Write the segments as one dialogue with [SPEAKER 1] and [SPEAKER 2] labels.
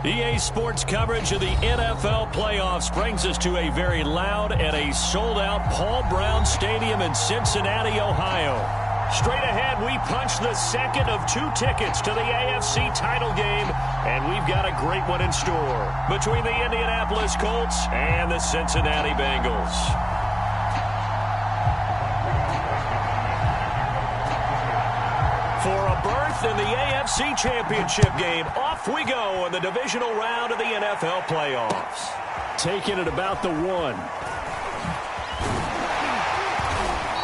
[SPEAKER 1] EA Sports coverage of the NFL playoffs brings us to a very loud and a sold-out Paul Brown Stadium in Cincinnati, Ohio. Straight ahead, we punch the second of 2 tickets to the AFC title game, and we've got a great one in store between the Indianapolis Colts and the Cincinnati Bengals. For a berth in the AFC Championship game, off we go in the divisional round of the NFL playoffs. Taking it about the 1.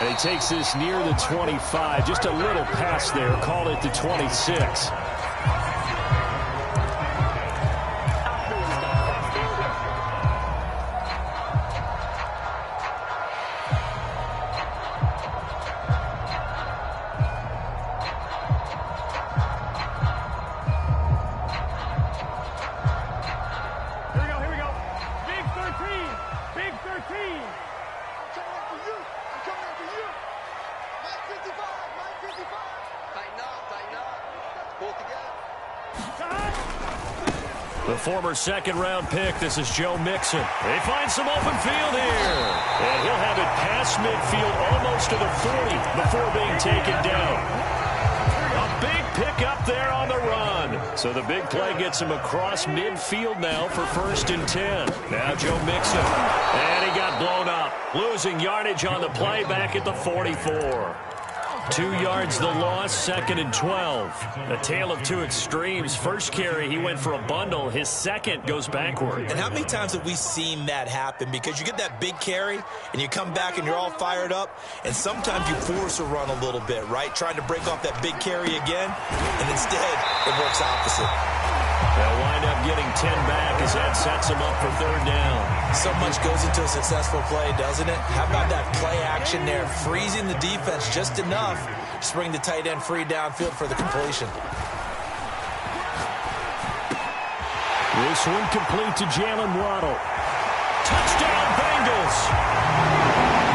[SPEAKER 1] And he takes this near the 25, just a little past there, call it the 26. The former second-round pick, this is Joe Mixon. They find some open field here. And he'll have it past midfield almost to the 40 before being taken down. A big pick up there on the run. So the big play gets him across midfield now for 1st and 10. Now Joe Mixon. And he got blown up. Losing yardage on the play back at the 44. 2 yards the loss, 2nd and 12. A tale of 2 extremes. First carry, he went for a bundle. His second goes backward.
[SPEAKER 2] And how many times have we seen that happen? Because you get that big carry, and you come back and you're all fired up, and sometimes you force a run a little bit, right? Trying to break off that big carry again, and instead it works opposite.
[SPEAKER 1] They'll wind up getting 10 back as that sets them up for 3rd down.
[SPEAKER 2] So much goes into a successful play, doesn't it? How about that play action there, freezing the defense just enough to bring the tight end free downfield for the completion.
[SPEAKER 1] This one complete to Jalen Waddle. Touchdown Bengals!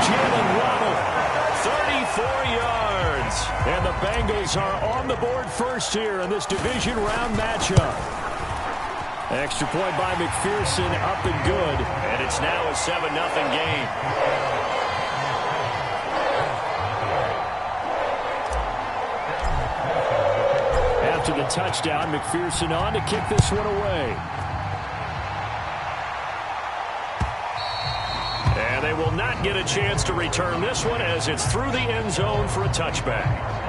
[SPEAKER 1] Jalen Waddle, 34 yards. And the Bengals are on the board first here in this division round matchup. Extra point by McPherson, up and good. And it's now a 7-0 game. After the touchdown, McPherson on to kick this one away. And they will not get a chance to return this one as it's through the end zone for a touchback.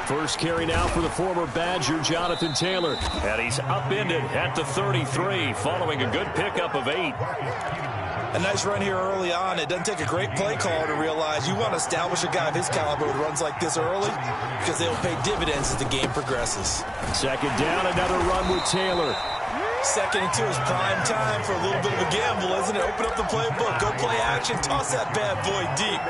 [SPEAKER 1] First carry now for the former Badger, Jonathan Taylor. And he's upended at the 33 following a good pickup of 8.
[SPEAKER 2] A nice run here early on. It doesn't take a great play caller to realize you want to establish a guy of his caliber with runs like this early because they'll pay dividends as the game progresses.
[SPEAKER 1] 2nd down, another run with Taylor.
[SPEAKER 2] 2nd and 2 is prime time for a little bit of a gamble, isn't it? Open up the playbook, go play action, toss that bad boy deep.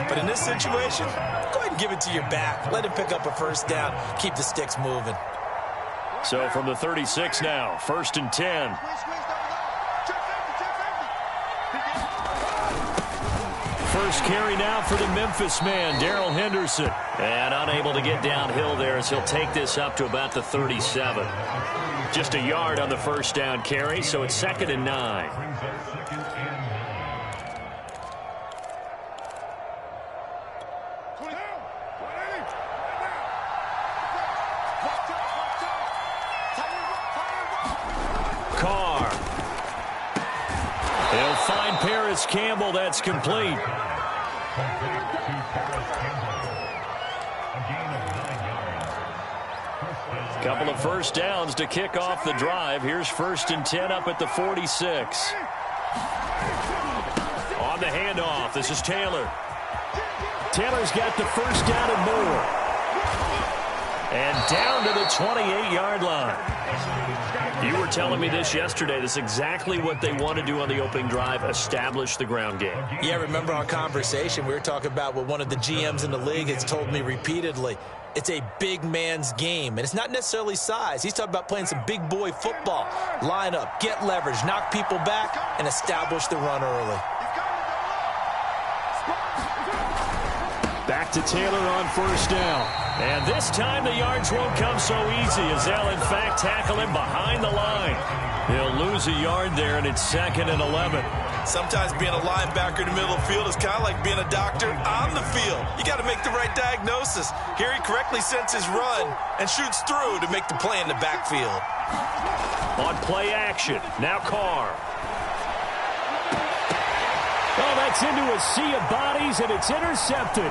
[SPEAKER 2] But in this situation, go ahead and give it to your back. Let him pick up a 1st down. Keep the sticks moving.
[SPEAKER 1] So from the 36 now, 1st and 10. First carry now for the Memphis man, Darrell Henderson. And unable to get downhill there as he'll take this up to about the 37. Just a yard on the 1st down carry, so it's 2nd and 9. Carr. They'll find Paris Campbell. That's complete. Couple of 1st downs to kick off the drive. Here's 1st and 10 up at the 46. On the handoff, this is Taylor. Taylor's got the 1st down and more. And down to the 28-yard line. You were telling me this yesterday. This is exactly what they want to do on the opening drive, establish the ground game.
[SPEAKER 2] Yeah, remember our conversation? We were talking about what one of the GMs in the league has told me repeatedly. It's a big man's game, and it's not necessarily size. He's talking about playing some big boy football. Line up, get leverage, knock people back, and establish the run early.
[SPEAKER 1] Back to Taylor on first down. And this time the yards won't come so easy as they'll, in fact, tackle him behind the line. He'll lose a yard there, and it's 2nd and 11.
[SPEAKER 2] Sometimes being a linebacker in the middle of the field is kind of like being a doctor on the field. You got to make the right diagnosis. Here he correctly sets his run and shoots through to make the play in the backfield.
[SPEAKER 1] On play action, now Carr. Oh, that's into a sea of bodies, and it's intercepted.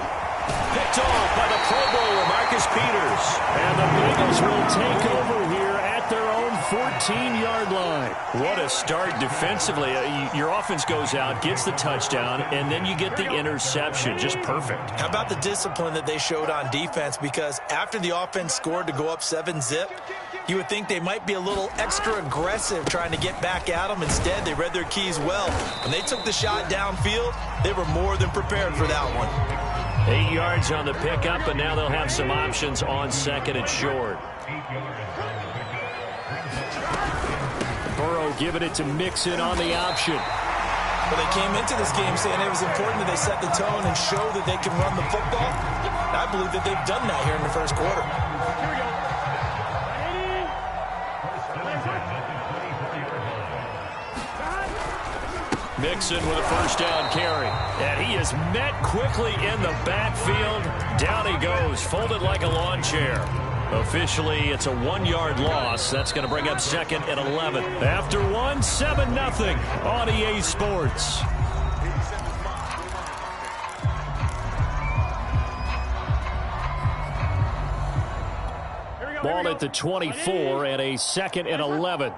[SPEAKER 1] Picked off by the Pro Bowler, Marcus Peters. And the Bengals will take over here at their own 14-yard line. What a start defensively. Your offense goes out, gets the touchdown, and then you get the interception. Just perfect.
[SPEAKER 2] How about the discipline that they showed on defense? Because after the offense scored to go up 7-zip, you would think they might be a little extra aggressive trying to get back at them. Instead, they read their keys well. When they took the shot downfield, they were more than prepared for that one.
[SPEAKER 1] 8 yards on the pickup, and now they'll have some options on 2nd and short. Burrow giving it to Mixon on the option.
[SPEAKER 2] Well, they came into this game saying it was important that they set the tone and show that they can run the football. I believe that they've done that here in the first quarter.
[SPEAKER 1] Mixon with a first down carry. And he is met quickly in the backfield. Down he goes, folded like a lawn chair. Officially, it's a 1-yard loss. That's going to bring up 2nd and 11. After 7-0 on EA Sports. Ball at the 24 and a 2nd and 11.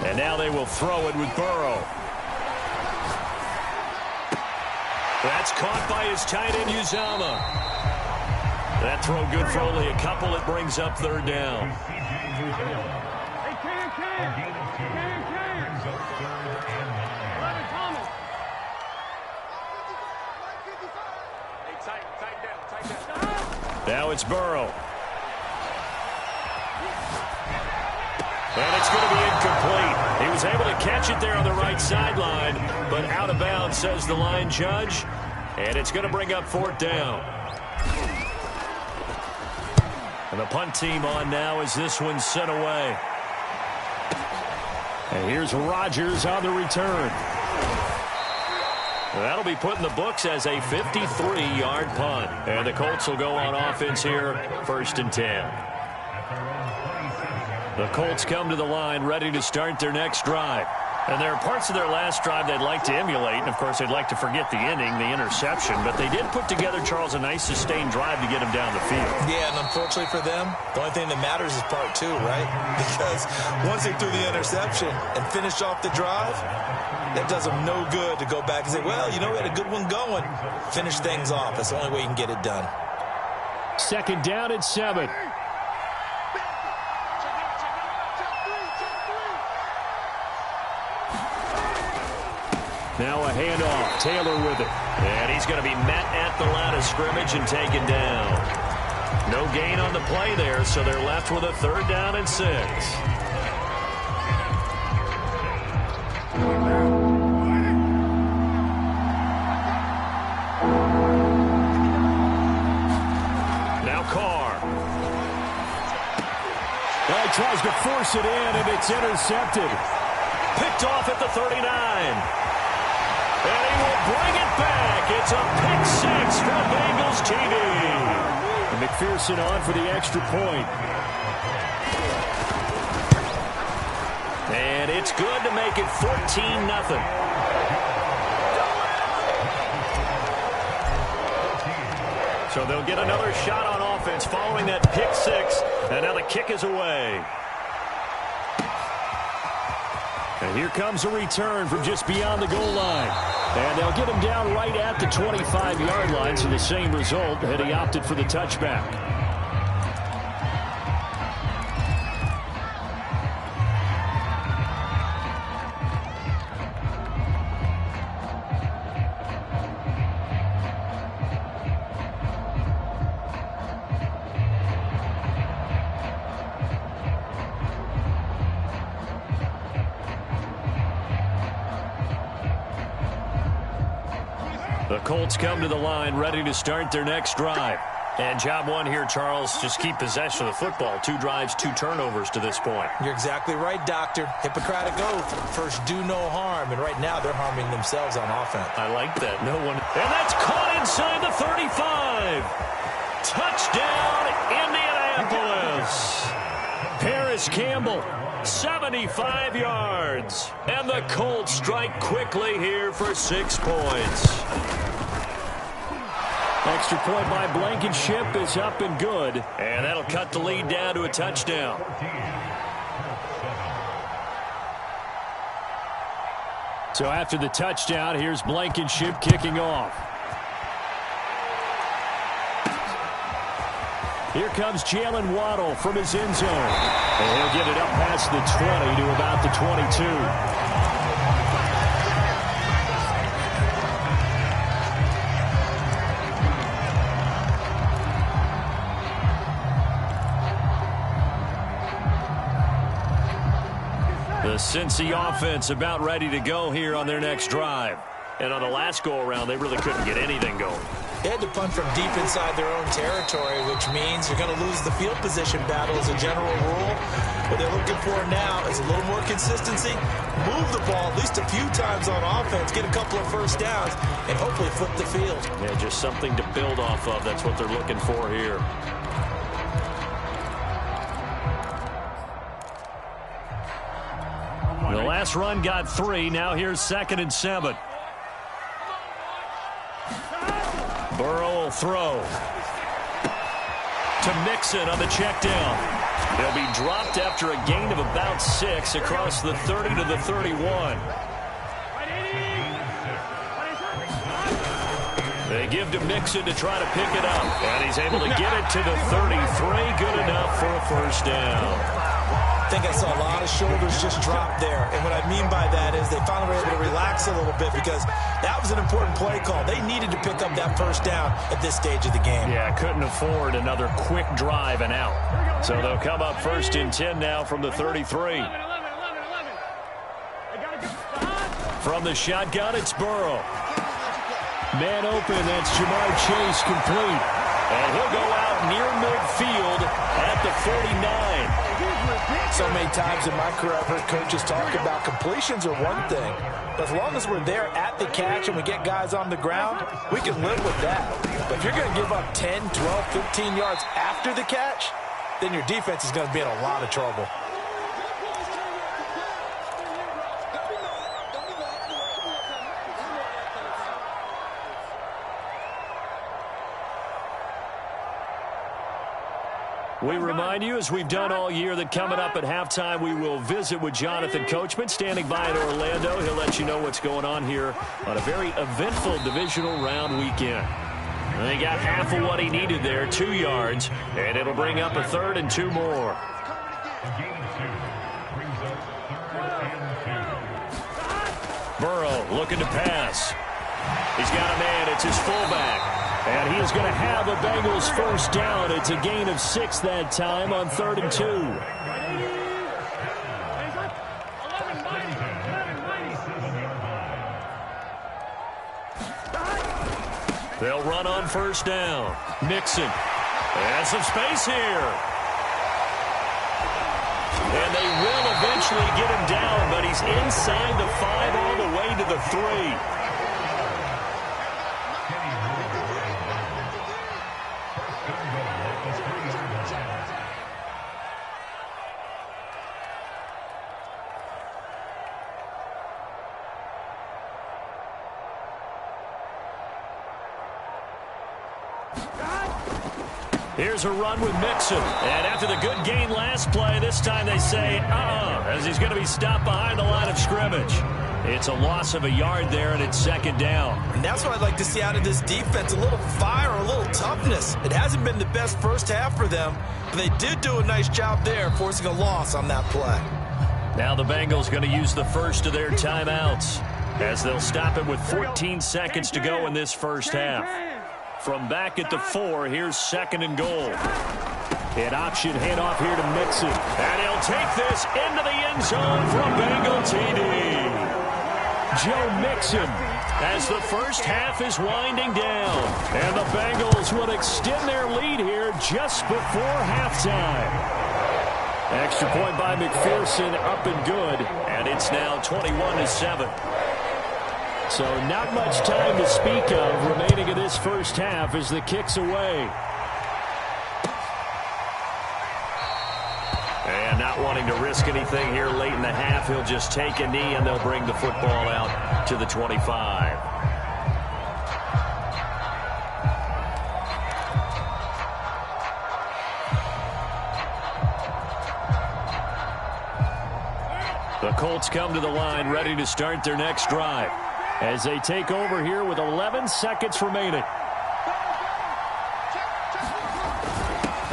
[SPEAKER 1] And now they will throw it with Burrow. That's caught by his tight end, Uzama. That throw good for only a couple. It brings up 3rd down. Now it's Burrow. And it's going to be incomplete. He was able to catch it there on the right sideline, but out of bounds, says the line judge. And it's going to bring up 4th down. And the punt team on now as this one's sent away. And here's Rodgers on the return. That'll be put in the books as a 53-yard punt. And the Colts will go on offense here, 1st and 10. The Colts come to the line ready to start their next drive. And there are parts of their last drive they'd like to emulate. And, of course, they'd like to forget the inning, the interception. But they did put together, Charles, a nice sustained drive to get him down the field.
[SPEAKER 2] Yeah, and unfortunately for them, the only thing that matters is part 2, right? Because once they threw the interception and finished off the drive, that does them no good to go back and say, well, you know, we had a good one going. Finish things off. That's the only way you can get it done.
[SPEAKER 1] 2nd down and 7. Now a handoff. Taylor with it. And he's going to be met at the line of scrimmage and taken down. No gain on the play there, so they're left with a 3rd down and 6. Now Carr. Well, he tries to force it in, and it's intercepted. Picked off at the 39. And he will bring it back. It's a pick 6 from Bengals TV. And McPherson on for the extra point. And it's good to make it 14-0. So they'll get another shot on offense following that pick 6. And now the kick is away. And here comes a return from just beyond the goal line. And they'll get him down right at the 25-yard line, so the same result had he opted for the touchback. The Colts come to the line, ready to start their next drive. And job one here, Charles, just keep possession of the football. 2 drives, 2 turnovers to this point.
[SPEAKER 2] You're exactly right, Doctor. Hippocratic oath. First, do no harm. And right now, they're harming themselves on offense.
[SPEAKER 1] I like that. No one. And that's caught inside the 35. Touchdown, Indianapolis. Paris Campbell, 75 yards. And the Colts strike quickly here for 6 points. Extra point by Blankenship is up and good. And that'll cut the lead down to a touchdown. So after the touchdown, here's Blankenship kicking off. Here comes Jalen Waddle from his end zone. And he'll get it up past the 20 to about the 22. The Cincy offense about ready to go here on their next drive. And on the last go-around, they really couldn't get anything going.
[SPEAKER 2] They had to punt from deep inside their own territory, which means you're going to lose the field position battle as a general rule. What they're looking for now is a little more consistency, move the ball at least a few times on offense, get a couple of first downs, and hopefully flip the field.
[SPEAKER 1] Yeah, just something to build off of. That's what they're looking for here. The last run got 3. Now here's 2nd and 7. Burrow will throw to Mixon on the check down. They'll be dropped after a gain of about 6 across the 30 to the 31. They give to Mixon to try to pick it up. And he's able to get it to the 33. Good enough for a first down.
[SPEAKER 2] I think I saw a lot of shoulders just drop there. And what I mean by that is they finally were able to relax a little bit because that was an important play call. They needed to pick up that first down at this stage of the game.
[SPEAKER 1] Yeah, couldn't afford another quick drive and out. So they'll come up 1st and 10 now from the 33. From the shotgun, it's Burrow. Man open, that's Jamar Chase complete. And he'll go out near midfield at the 49.
[SPEAKER 2] So many times in my career, I've heard coaches talk about completions are one thing. But as long as we're there at the catch and we get guys on the ground, we can live with that. But if you're going to give up 10, 12, 15 yards after the catch, then your defense is going to be in a lot of trouble.
[SPEAKER 1] We remind you, as we've done all year, that coming up at halftime, we will visit with Jonathan Coachman, standing by in Orlando. He'll let you know what's going on here on a very eventful divisional round weekend. And they got half of what he needed there, 2 yards, and it'll bring up a 3rd and 2 more. Burrow looking to pass. He's got a man. It's his fullback. And he is going to have a Bengals first down. It's a gain of 6 that time on 3rd and 2. They'll run on first down. Mixon. And some space here. And they will eventually get him down, but he's inside the 5 all the way to the 3. Here's a run with Mixon. And after the good gain last play, this time they say, as he's going to be stopped behind the line of scrimmage. It's a loss of a yard there, and it's second down.
[SPEAKER 2] And that's what I'd like to see out of this defense, a little fire, a little toughness. It hasn't been the best first half for them, but they did do a nice job there, forcing a loss on that play.
[SPEAKER 1] Now the Bengals going to use the first of their timeouts, as they'll stop it with 14 seconds to go in this first half. From back at the 4, here's second and goal. An option handoff here to Mixon. And he'll take this into the end zone for a Bengal TD. Joe Mixon as the first half is winding down. And the Bengals will extend their lead here just before halftime. Extra point by McPherson, up and good. And it's now 21-7. So not much time to speak of remaining in this first half as the kick's away. And not wanting to risk anything here late in the half, he'll just take a knee and they'll bring the football out to the 25. The Colts come to the line ready to start their next drive as they take over here with 11 seconds remaining.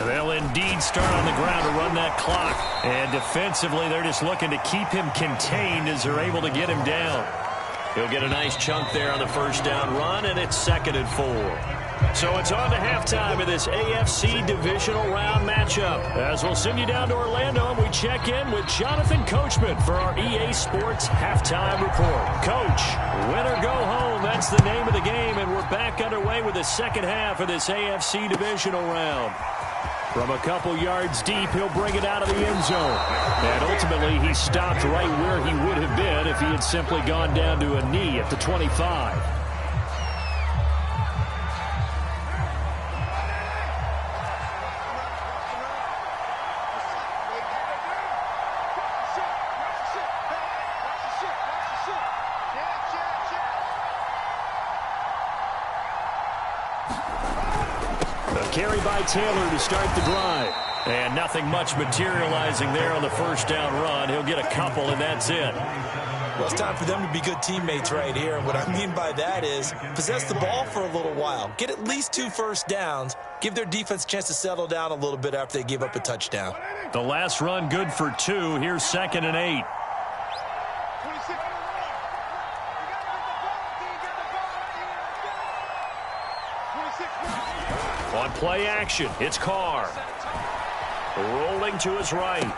[SPEAKER 1] They'll indeed start on the ground to run that clock. And defensively, they're just looking to keep him contained as they're able to get him down. He'll get a nice chunk there on the first down run, and it's 2nd and 4. So it's on to halftime of this AFC divisional round matchup. As we'll send you down to Orlando, and we check in with Jonathan Coachman for our EA Sports Halftime Report. Coach, win or go home, that's the name of the game, and we're back underway with the second half of this AFC divisional round. From a couple yards deep, he'll bring it out of the end zone. And ultimately, he stopped right where he would have been if he had simply gone down to a knee at the 25. Carry by Taylor to start the drive. And nothing much materializing there on the first down run. He'll get a couple, and that's it.
[SPEAKER 2] Well, it's time for them to be good teammates right here. And what I mean by that is possess the ball for a little while. Get at least 2 first downs. Give their defense a chance to settle down a little bit after they give up a touchdown.
[SPEAKER 1] The last run good for 2. Here's 2nd and 8. On play action, it's Carr. Rolling to his right.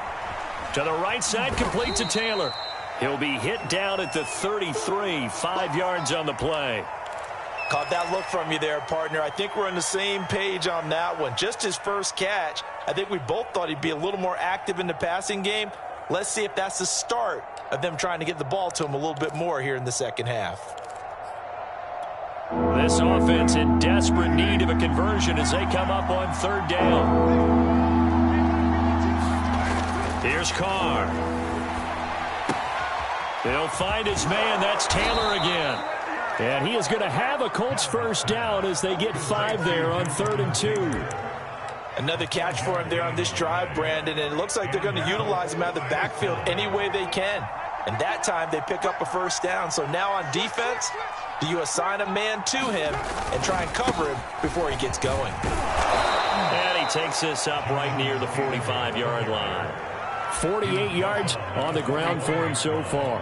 [SPEAKER 1] To the right side, complete to Taylor. He'll be hit down at the 33, 5 yards on the play.
[SPEAKER 2] Caught that look from you there, partner. I think we're on the same page on that one. Just his first catch. I think we both thought he'd be a little more active in the passing game. Let's see if that's the start of them trying to get the ball to him a little bit more here in the second half.
[SPEAKER 1] This offense in desperate need of a conversion as they come up on 3rd down. Here's Carr. He'll find his man. That's Taylor again. And he is going to have a Colts first down as they get 5 there on 3rd and 2.
[SPEAKER 2] Another catch for him there on this drive, Brandon, and it looks like they're going to utilize him out of the backfield any way they can. And that time they pick up a first down. So now on defense, do you assign a man to him and try and cover him before he gets going?
[SPEAKER 1] And he takes this up right near the 45-yard line. 48 yards on the ground for him so far.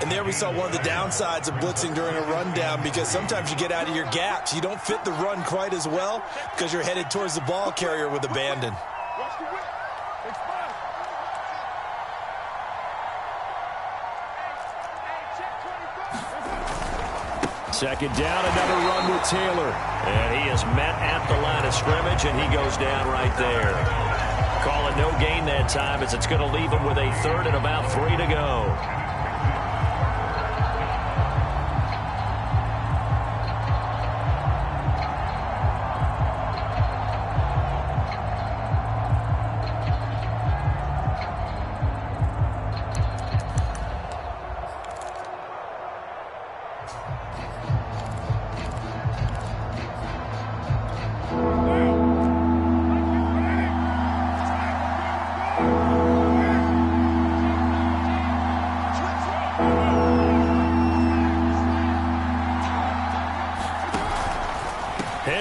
[SPEAKER 2] And there we saw one of the downsides of blitzing during a rundown, because sometimes you get out of your gaps. You don't fit the run quite as well because you're headed towards the ball carrier with abandon.
[SPEAKER 1] Second down, another run with Taylor. And he is met at the line of scrimmage, and he goes down right there. Call it no gain that time, as it's going to leave him with a 3rd and about 3 to go.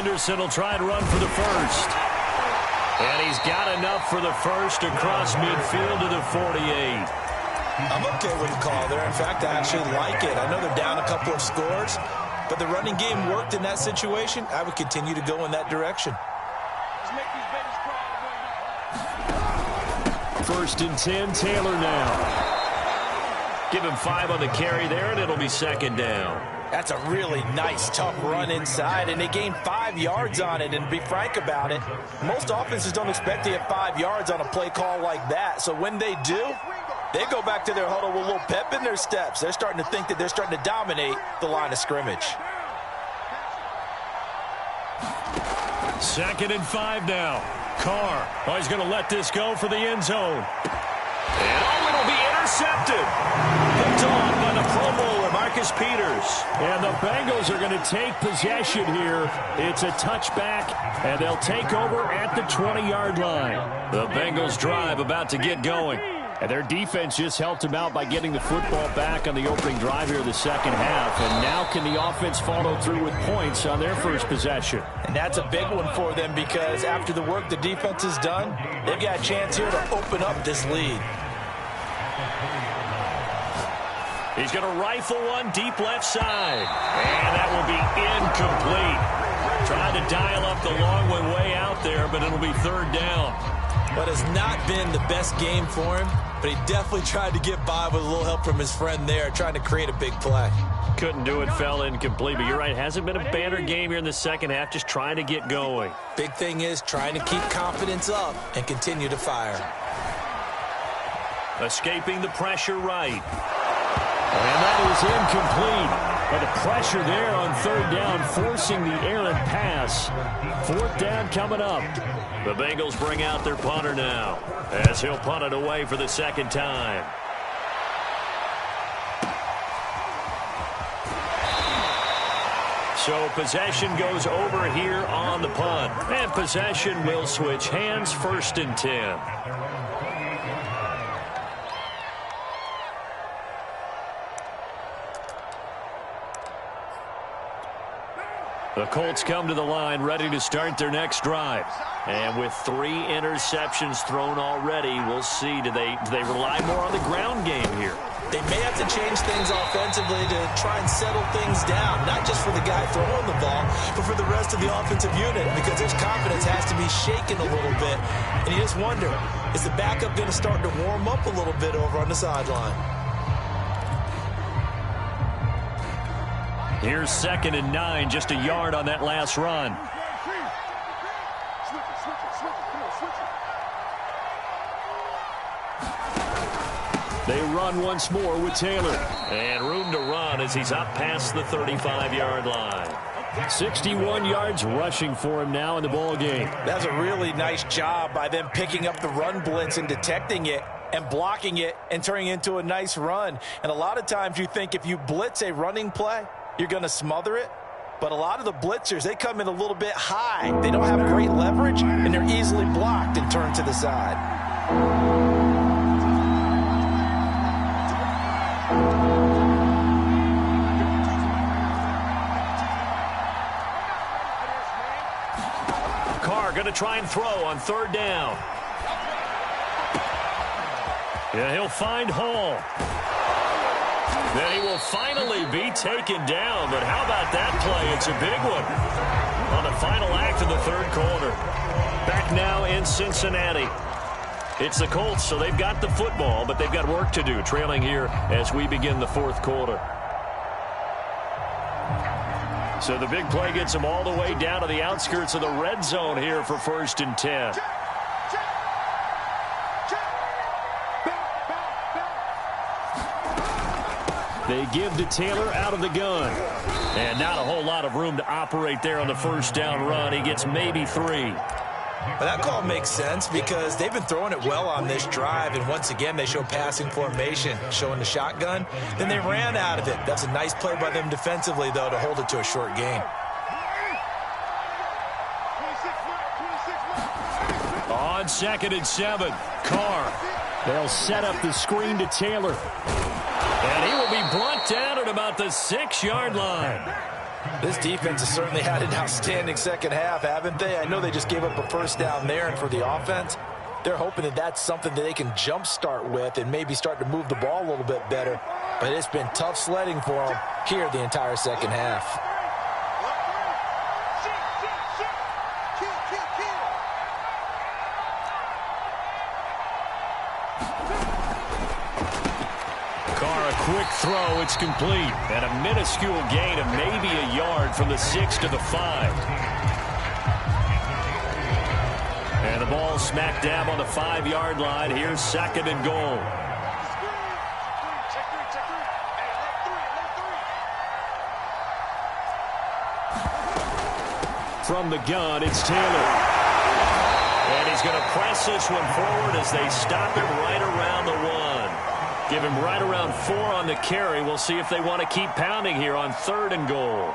[SPEAKER 1] Henderson will try and run for the first. And he's got enough for the first across midfield to the 48.
[SPEAKER 2] I'm okay with the call there. In fact, I actually like it. I know they're down a couple of scores, but the running game worked in that situation. I would continue to go in that direction.
[SPEAKER 1] First and 10, Taylor now. Give him 5 on the carry there, and it'll be second down.
[SPEAKER 2] That's a really nice, tough run inside, and they gained 5 yards on it. And to be frank about it, most offenses don't expect to get 5 yards on a play call like that. So when they do, they go back to their huddle with a little pep in their steps. They're starting to think that they're starting to dominate the line of scrimmage.
[SPEAKER 1] Second and 5 now. Carr. Oh, he's going to let this go for the end zone. And oh, it'll be intercepted. Picked off by the Pro Bowler, Marcus Peters. And the Bengals are going to take possession here. It's a touchback, and they'll take over at the 20-yard line. The Bengals drive about to get going. And their defense just helped him out by getting the football back on the opening drive here in the second half. And now can the offense follow through with points on their first possession? And that's a big one for them because after the work the defense has done, they've got a chance here to open up this lead. He's going to rifle one deep left side. And that will be incomplete. Trying to dial up the long way out there, but it'll be third down. But has not been the best game for him, but he definitely tried to get by with a little help from his friend there, trying to create a big play. Couldn't do it, fell incomplete, but you're right, hasn't been a banner game here in the second half, just trying to get going. Big thing is trying to keep confidence up and continue to fire. Escaping the pressure right. And that is incomplete. But the pressure there on third down, forcing the errant pass. Fourth down coming up. The Bengals bring out their punter now, as he'll punt it away for the second time. So possession goes over here on the punt. And possession will switch hands, first and 10. The Colts come to the line ready to start their next drive. And with 3 interceptions thrown already, we'll see. Do they rely more on the ground game here? They may have to change things offensively to try and settle things down, not just for the guy throwing the ball, but for the rest of the offensive unit, because his confidence has to be shaken a little bit. And you just wonder, is the backup going to start to warm up a little bit over on the sideline? Here's second and 9, just a yard on that last run. They run once more with Taylor. And room to run as he's up past the 35-yard line. 61 yards rushing for him now in the ball game. That's a really nice job by them picking up the run blitz and detecting it and blocking it and turning it into a nice run. And a lot of times you think if you blitz a running play, you're going to smother it. But a lot of the blitzers, they come in a little bit high. They don't have great leverage, and they're easily blocked and turned to the side. Carr going to try and throw on third down. Yeah, he'll find Hall. Then he will finally be taken down, but how about that play? It's a big one on the final act of the third quarter. Back now in Cincinnati. It's the Colts, so they've got the football, but they've got work to do, trailing here as we begin the fourth quarter. So the big play gets them all the way down to the outskirts of the red zone here for first and 10. They give to Taylor out of the gun. And not a whole lot of room to operate there on the first down run. He gets maybe 3. Well, that call makes sense because they've been throwing it well on this drive. And once again, they show passing formation, showing the shotgun. Then they ran out of it. That's a nice play by them defensively, though, to hold it to a short gain. On second and 7, Carr. They'll set up the screen to Taylor. And he will be brought down at about the 6-yard line.
[SPEAKER 2] This defense has certainly had an outstanding second half, haven't they? I know they just gave up a first down there, and for the offense, they're hoping that that's something that they can jumpstart with and maybe start to move the ball a little bit better. But it's been tough sledding for them here the entire second half.
[SPEAKER 1] Quick throw, it's complete. And a minuscule gain of maybe a yard from the 6 to the 5. And the ball smack dab on the 5-yard line. Here's 2nd and goal. From the gun, it's Taylor. And he's going to press this one forward as they stop him right around the 1. Give him right around 4 on the carry. We'll see if they want to keep pounding here on 3rd and goal.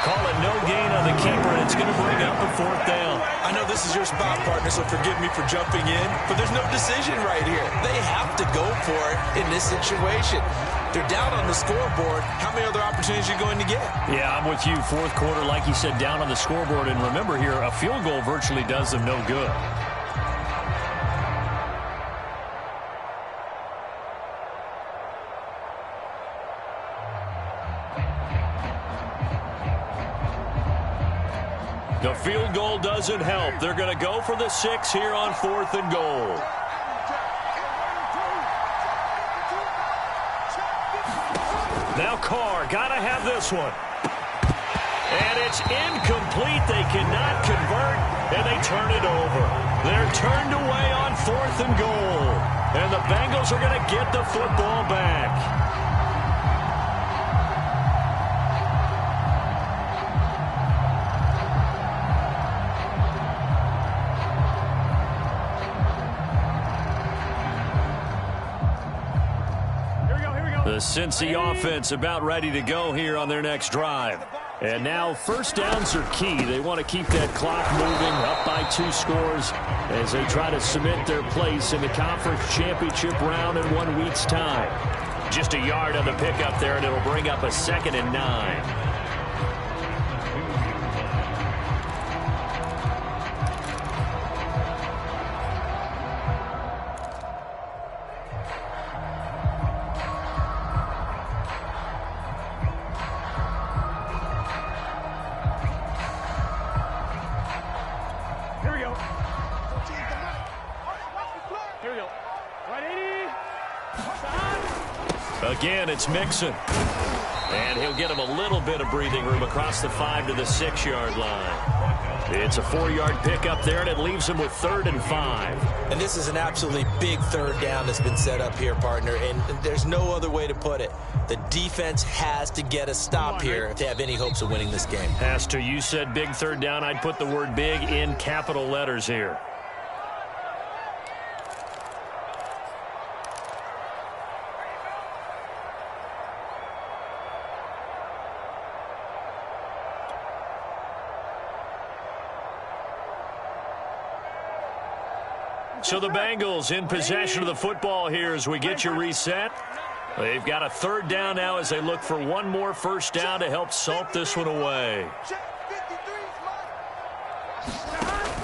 [SPEAKER 1] Call it no gain on the keeper, and it's going to bring up a 4th down.
[SPEAKER 2] I know this is your spot, partner, so forgive me for jumping in, but there's no decision right here. They have to go for it in this situation. They're down on the scoreboard. How many other opportunities are you going to get?
[SPEAKER 1] Yeah, I'm with you. 4th quarter, like you said, down on the scoreboard. And remember here, a field goal virtually does them no good. The field goal doesn't help. They're going to go for the 6 here on 4th and goal. Now Carr, got to have this one. And it's incomplete. They cannot convert, and they turn it over. They're turned away on 4th and goal. And the Bengals are going to get the football back. The Cincy offense about ready to go here on their next drive. And now first downs are key. They want to keep that clock moving up by 2 scores as they try to cement their place in the conference championship round in 1 week's time. Just a yard on the pickup there, and it'll bring up a 2nd and 9. Again, it's Mixon. And he'll get him a little bit of breathing room across the 5 to the 6-yard line. It's a 4-yard pickup there, and it leaves him with 3rd and 5.
[SPEAKER 2] And this is an absolutely big 3rd down that's been set up here, partner. And there's no other way to put it. The defense has to get a stop here if they have any hopes of winning this game.
[SPEAKER 1] Has to. You said big 3rd down. I'd put the word big in capital letters here. So the Bengals in possession of the football here as we get you reset. They've got a 3rd down now as they look for one more first down to help salt this one away.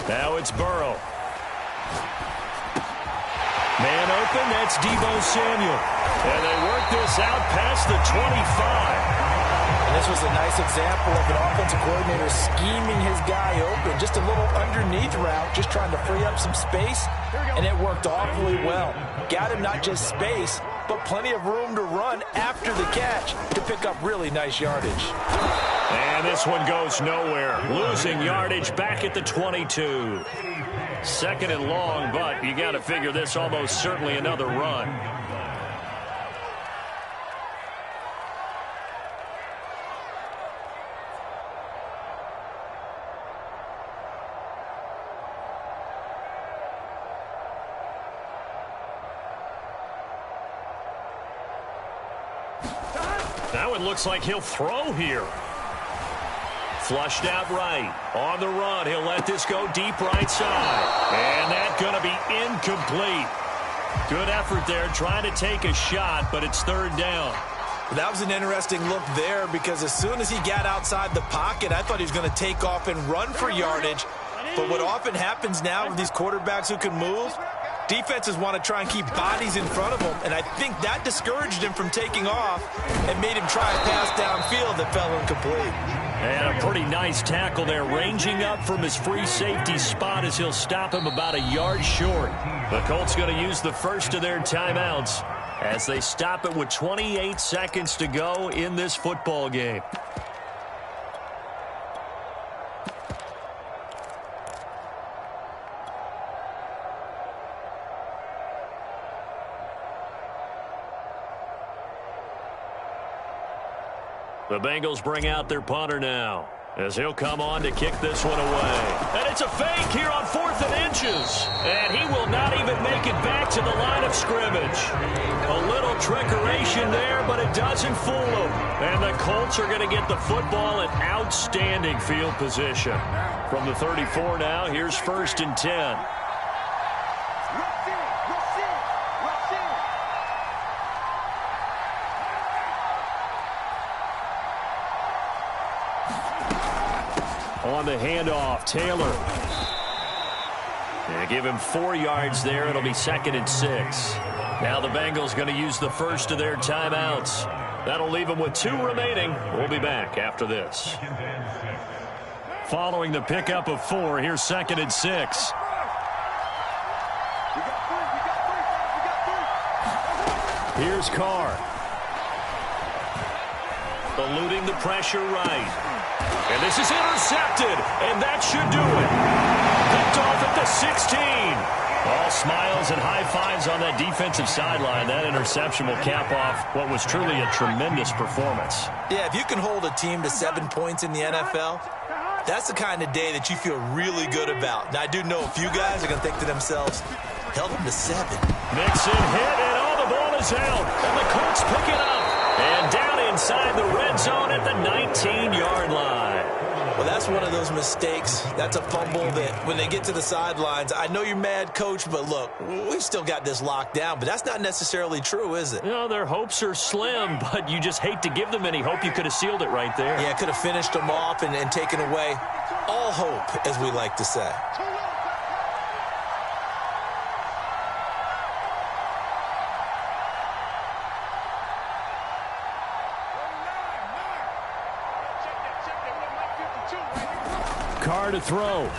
[SPEAKER 1] Now it's Burrow. Man open, that's Deebo Samuel. And they work this out past the 25.
[SPEAKER 2] And this was a nice example of an offensive coordinator scheming his guy open. Just a little underneath route, just trying to free up some space, and it worked awfully well. Got him not just space, but plenty of room to run after the catch to pick up really nice yardage.
[SPEAKER 1] And this one goes nowhere. Losing yardage back at the 22. 2nd and long, but you got to figure this almost certainly another run. Now it looks like he'll throw here. Flushed out right. On the run, he'll let this go deep right side. And that's going to be incomplete. Good effort there trying to take a shot, but it's third down.
[SPEAKER 2] That was an interesting look there because as soon as he got outside the pocket, I thought he was going to take off and run for yardage. But what often happens now with these quarterbacks who can move, defenses want to try and keep bodies in front of them, and I think that discouraged him from taking off and made him try a pass downfield that fell incomplete.
[SPEAKER 1] And a pretty nice tackle there, ranging up from his free safety spot as he'll stop him about a yard short. The Colts going to use the first of their timeouts as they stop it with 28 seconds to go in this football game. The Bengals bring out their punter now as he'll come on to kick this one away. And it's a fake here on 4th and inches. And he will not even make it back to the line of scrimmage. A little trickeration there, but it doesn't fool him. And the Colts are going to get the football in outstanding field position. From the 34 now, here's 1st and 10. On the handoff, Taylor. They give him 4 yards there. It'll be 2nd and 6. Now the Bengals going to use the first of their timeouts. That'll leave them with 2 remaining. We'll be back after this. Following the pickup of 4, here's 2nd and 6. Here's Carr. Eluding the pressure right. And this is intercepted, and that should do it. Picked off at the 16. All smiles and high fives on that defensive sideline. That interception will cap off what was truly a tremendous performance.
[SPEAKER 2] Yeah, if you can hold a team to 7 points in the NFL, that's the kind of day that you feel really good about. Now, I do know a few guys are going to think to themselves, held them to 7.
[SPEAKER 1] Mixon hit, and the ball is out. And the Colts pick it up. And down inside the red zone at the 19-yard line.
[SPEAKER 2] Well, that's one of those mistakes. That's a fumble that when they get to the sidelines, I know you're mad, Coach, but look, we've still got this locked down. But that's not necessarily true, is it?
[SPEAKER 1] You know, their hopes are slim, but you just hate to give them any hope. You could have sealed it right there.
[SPEAKER 2] Yeah, could have finished them off and taken away all hope, as we like to say.
[SPEAKER 1] Carr to throw.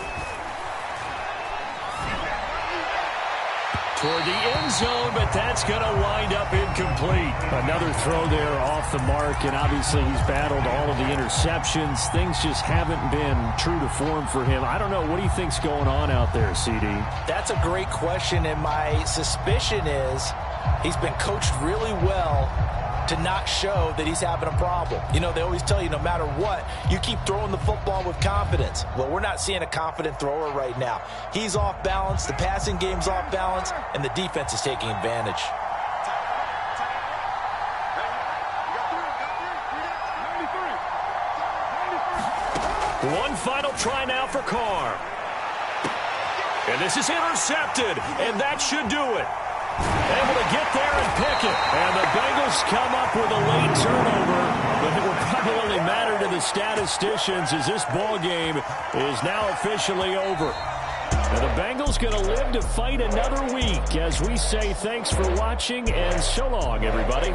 [SPEAKER 1] Toward the end zone, but that's going to wind up incomplete.
[SPEAKER 3] Another throw there off the mark, and obviously he's battled all of the interceptions. Things just haven't been true to form for him. I don't know. What do you think's going on out there, CD?
[SPEAKER 2] That's a great question, and my suspicion is he's been coached really well to not show that he's having a problem. You know, they always tell you no matter what, you keep throwing the football with confidence. Well, we're not seeing a confident thrower right now. He's off balance, the passing game's off balance, and the defense is taking advantage.
[SPEAKER 1] One final try now for Carr. And this is intercepted, and that should do it. Able to get there and pick it. And the Bengals come up with a late turnover, but it will probably only matter to the statisticians as this ball game is now officially over. And the Bengals going to live to fight another week as we say thanks for watching and so long, everybody.